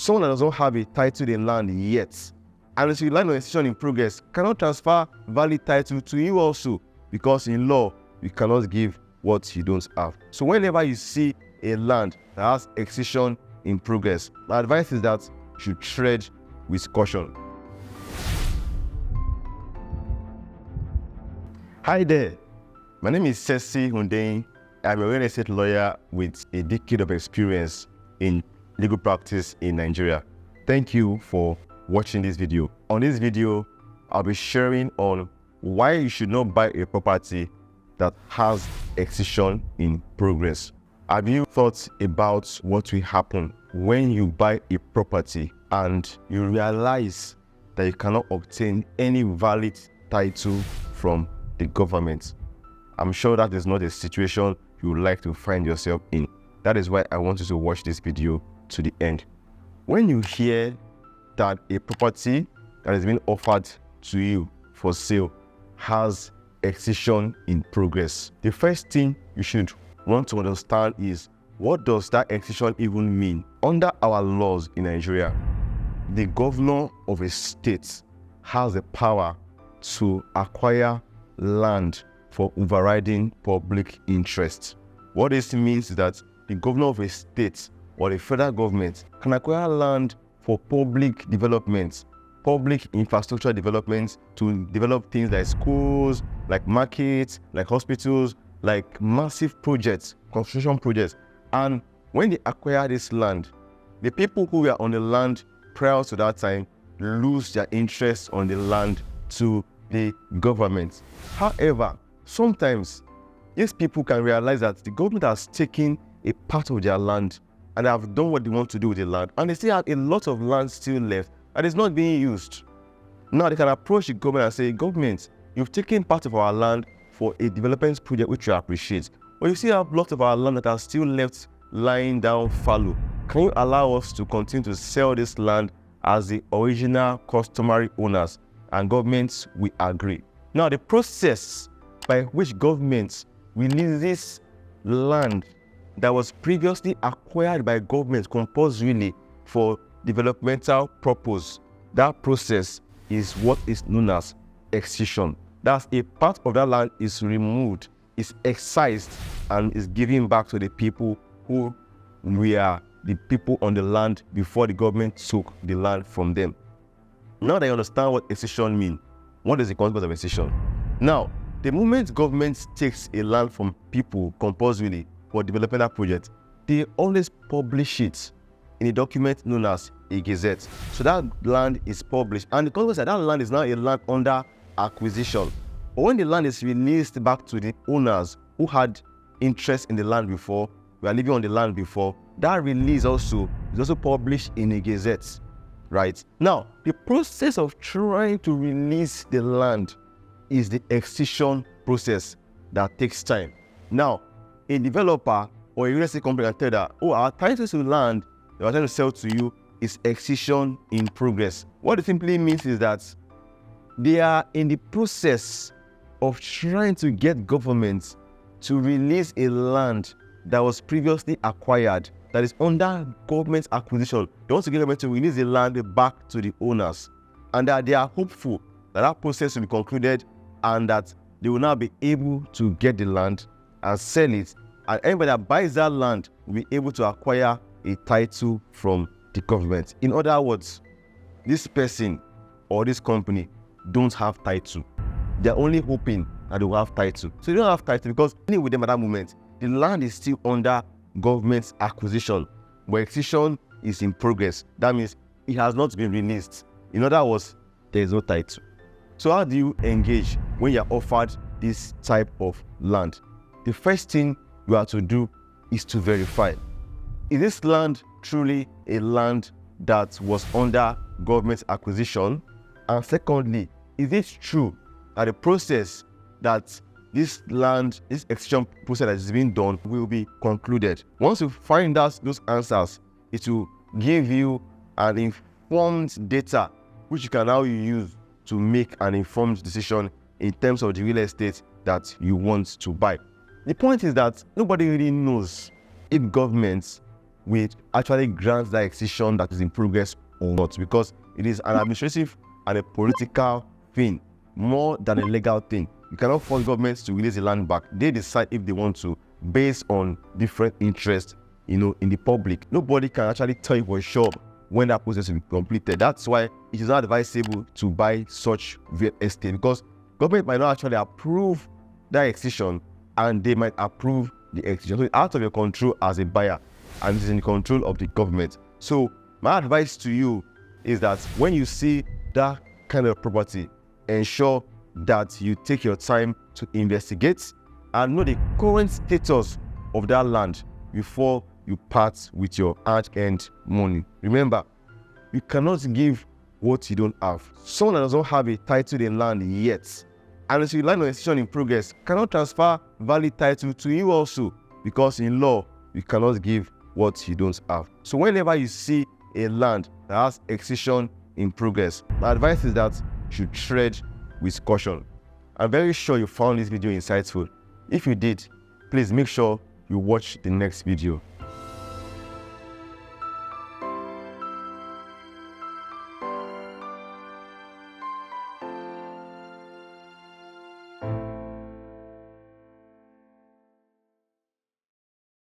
someone that does not have a title in land yet, and is relying on excision in progress, cannot transfer valid title to you also, because in law, you cannot give what you don't have. So whenever you see a land that has excision in progress, my advice is that you should tread with caution. Hi there, my name is Sesi Hundeyin. I'm a real estate lawyer with a decade of experience in legal practice in Nigeria. Thank you for watching this video. On this video, I'll be sharing on why you should not buy a property that has excision in progress. Have you thought about what will happen when you buy a property and you realize that you cannot obtain any valid title from the government? I'm sure that is not a situation you would like to find yourself in. That is why I want you to watch this video to the end. When you hear that a property that is being offered to you for sale has excision in progress, the first thing you should want to understand is, what does that excision even mean? Under our laws in Nigeria, the governor of a state has the power to acquire land for overriding public interest. What this means is that the governor of a state or the federal government can acquire land for public development, public infrastructure development, to develop things like schools, like markets, like hospitals, like massive projects, construction projects. And when they acquire this land, the people who were on the land prior to that time lose their interest on the land to the government. However, sometimes these people can realize that the government has taken a part of their land and have done what they want to do with the land, and they still have a lot of land still left and it's not being used. Now they can approach the government and say, government, you've taken part of our land for a development project which we appreciate, but you still have lots of our land that are still left lying down fallow. Can you allow us to continue to sell this land as the original customary owners? And governments will agree. Now the process by which governments releases land that was previously acquired by government compulsorily for developmental purpose, that process is what is known as excision. That's a part of that land is removed, is excised, and is given back to the people who were the people on the land before the government took the land from them. Now that you understand what excision means, what is the consequence of excision? Now, the moment government takes a land from people compulsorily for developmental project, they always publish it in a document known as a gazette. So that land is published, and the consequence of that land is now a land under acquisition. But when the land is released back to the owners who had interest in the land before, were living on the land before, that release also is also published in a gazette. Right? Now, the process of trying to release the land is the excision process that takes time. Now, a developer or a real estate company can tell that, oh, our title to land that we're trying to sell to you is excision in progress. What it simply means is that they are in the process of trying to get governments to release a land that was previously acquired, that is under government acquisition. They want to get government to release the land back to the owners, and that they are hopeful that that process will be concluded and that they will now be able to get the land and sell it, and anybody that buys that land will be able to acquire a title from the government. In other words, this person or this company don't have title. They're only hoping that they will have title. So they don't have title because with them at that moment, the land is still under government's acquisition, but excision is in progress. That means it has not been released. In other words, there is no title. So how do you engage when you're offered this type of land? The first thing you have to do is to verify, is this land truly a land that was under government acquisition? And secondly, is it true that the process that this land, this excision process that is being done will be concluded? Once you find out those answers, it will give you an informed data which you can now use to make an informed decision in terms of the real estate that you want to buy. The point is that nobody really knows if governments we actually grant that excision that is in progress or not, because it is an administrative and a political thing more than a legal thing. You cannot force governments to release the land back. They decide if they want to, based on different interests, in the public. Nobody can actually tell you for sure when that process will be completed. That's why it is not advisable to buy such real estate, because government might not actually approve that excision, and they might approve the excision. So it's out of your control as a buyer, and it's in the control of the government. So my advice to you is that when you see that kind of property, ensure that you take your time to investigate and know the current status of that land before you part with your hard-earned money. Remember, you cannot give what you don't have. Someone that does not have a title in land yet, and as you land on excision in progress, cannot transfer valid title to you also, because in law, you cannot give what you don't have. So whenever you see a land that has excision in progress, my advice is that you should tread with caution. I'm very sure you found this video insightful. If you did, please make sure you watch the next video.